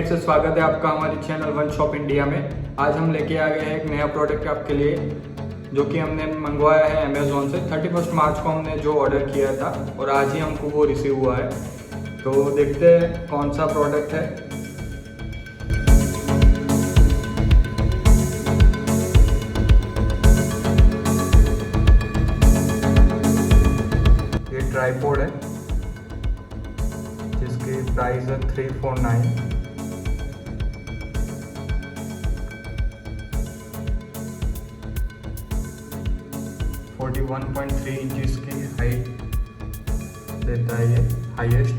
फिर से स्वागत है आपका हमारे चैनल वन शॉप इंडिया में। आज हम लेके आ गए हैं एक नया प्रोडक्ट आपके लिए, जो कि हमने मंगवाया है अमेज़ॉन से। 31 मार्च को हमने जो ऑर्डर किया था और आज ही हमको वो रिसीव हुआ है। तो देखते हैं कौन सा प्रोडक्ट है। ये ट्राइपॉड है जिसकी प्राइस है 349। फोर्टी 1.3 इंचज़ की हाइट देता है ये, हाईएस्ट।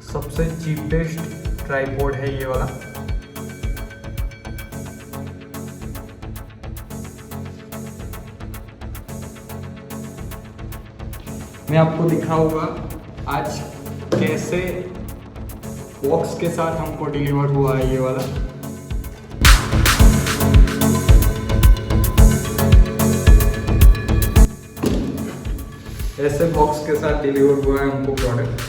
सबसे चीपेस्ट ट्राइपॉड है ये वाला। मैं आपको दिखाऊंगा आज कैसे बॉक्स के साथ हमको डिलीवर हुआ है ये वाला। ऐसे बॉक्स के साथ डिलीवर हुआ है हमको प्रोडक्ट।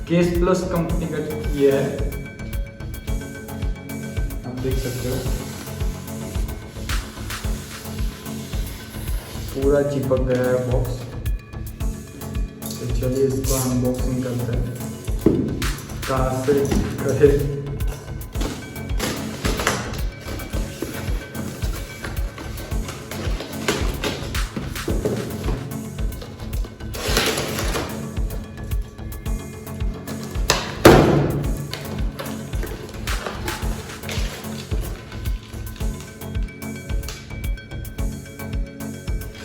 केस प्लस कंपनी का ये है, आप देख सकते हो पूरा चिपक गया है बॉक्स। तो चलिए इसको अनबॉक्सिंग करते हैं। कहाँ से करें?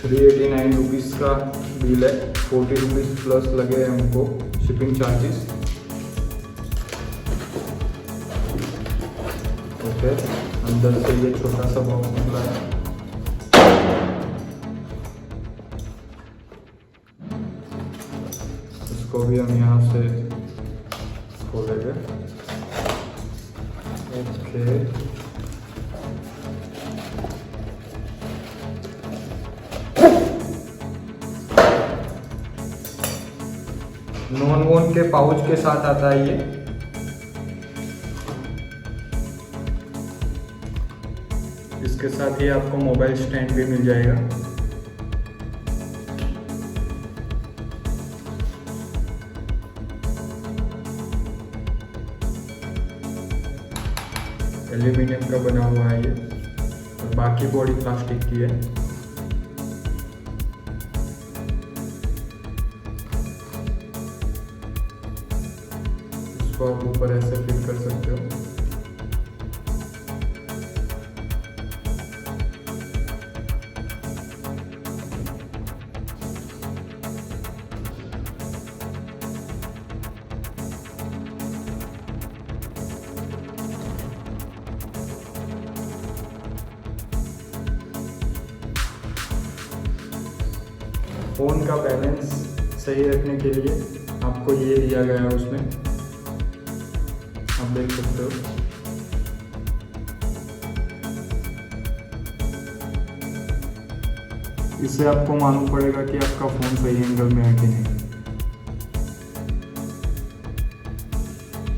₹389 का बिल है, ₹40 प्लस लगे हैं हमको शिपिंग चार्जेस। ओके, अंदर से ये छोटा सा बॉक्स निकला है। इसको भी हम यहाँ से खोलेंगे। ओके, नॉन वोन के पाउच के साथ आता है ये। इसके साथ ही आपको मोबाइल स्टैंड भी मिल जाएगा। एल्यूमिनियम का बना हुआ है ये और बाकी बॉडी प्लास्टिक की है। आप ऊपर ऐसे फिट कर सकते हो। फोन का बैलेंस सही रखने के लिए आपको ये दिया गया है उसमें, आप देख सकते हो। इससे आपको मालूम पड़ेगा कि आपका फोन सही एंगल में है कि नहीं।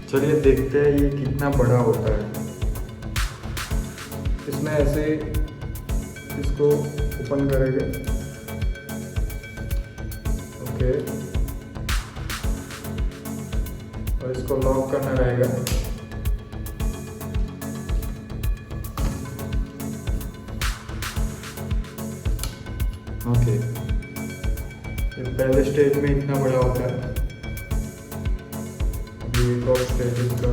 चलिए देखते हैं ये कितना बड़ा होता है। इसमें ऐसे इसको ओपन करेंगे। ओके, और इसको लॉक करना रहेगा। ओके, ये पहले स्टेज में इतना बड़ा होता है। अभी एक और स्टेज इसका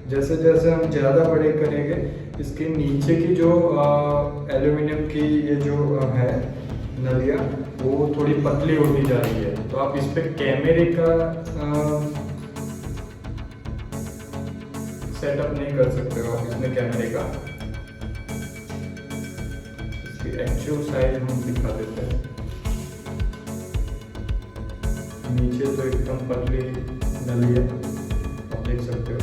जैसे जैसे हम ज़्यादा बड़े करेंगे, इसके नीचे की जो एल्यूमिनियम की ये जो है नलियाँ, वो थोड़ी पतली होती जा रही है। तो आप इस पे कैमरे का सेटअप नहीं कर सकते हो आप इसमें कैमरे का। इसकी एक्चुअल साइज हम दिखा देते हैं। नीचे तो एकदम पतली डली है, आप देख सकते हो।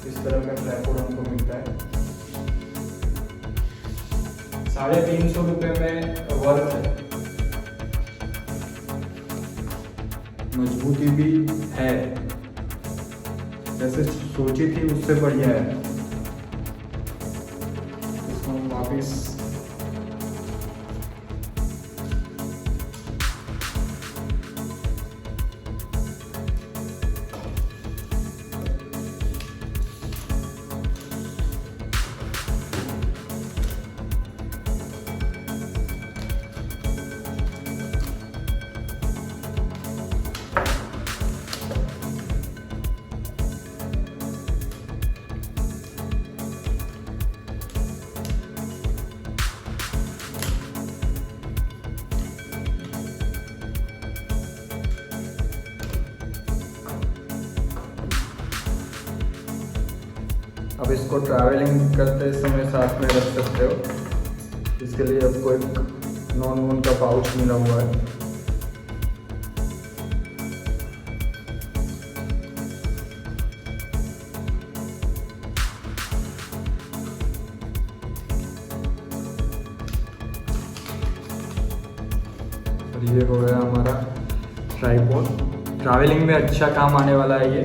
इस तरह का ट्राइपॉड हमको मिलता है, 350 रुपये में वर्थ है। मजबूती भी है, जैसे सोची थी उससे बढ़िया है। इसको हम वापिस अब इसको ट्रैवलिंग करते समय साथ में रख सकते हो। इसके लिए आपको एक नॉन का पाउच मिला हुआ है। और ये हो गया हमारा ट्राइपॉड। ट्रैवलिंग में अच्छा काम आने वाला है ये।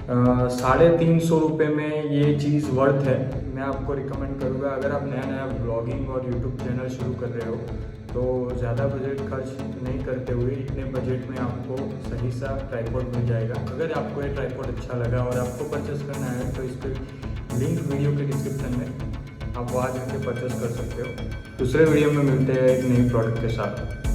350 रुपये में ये चीज़ वर्थ है। मैं आपको रिकमेंड करूँगा, अगर आप नया ब्लॉगिंग और यूट्यूब चैनल शुरू कर रहे हो तो ज़्यादा बजट खर्च नहीं करते हुए इतने बजट में आपको सही सा ट्राइपॉड मिल जाएगा। अगर आपको ये ट्राइपॉड अच्छा लगा और आपको परचेस करना है तो इसके लिंक वीडियो के डिस्क्रिप्शन में आप वहाँ जाके परचेस कर सकते हो। दूसरे वीडियो में मिलते हैं एक नई प्रोडक्ट के साथ।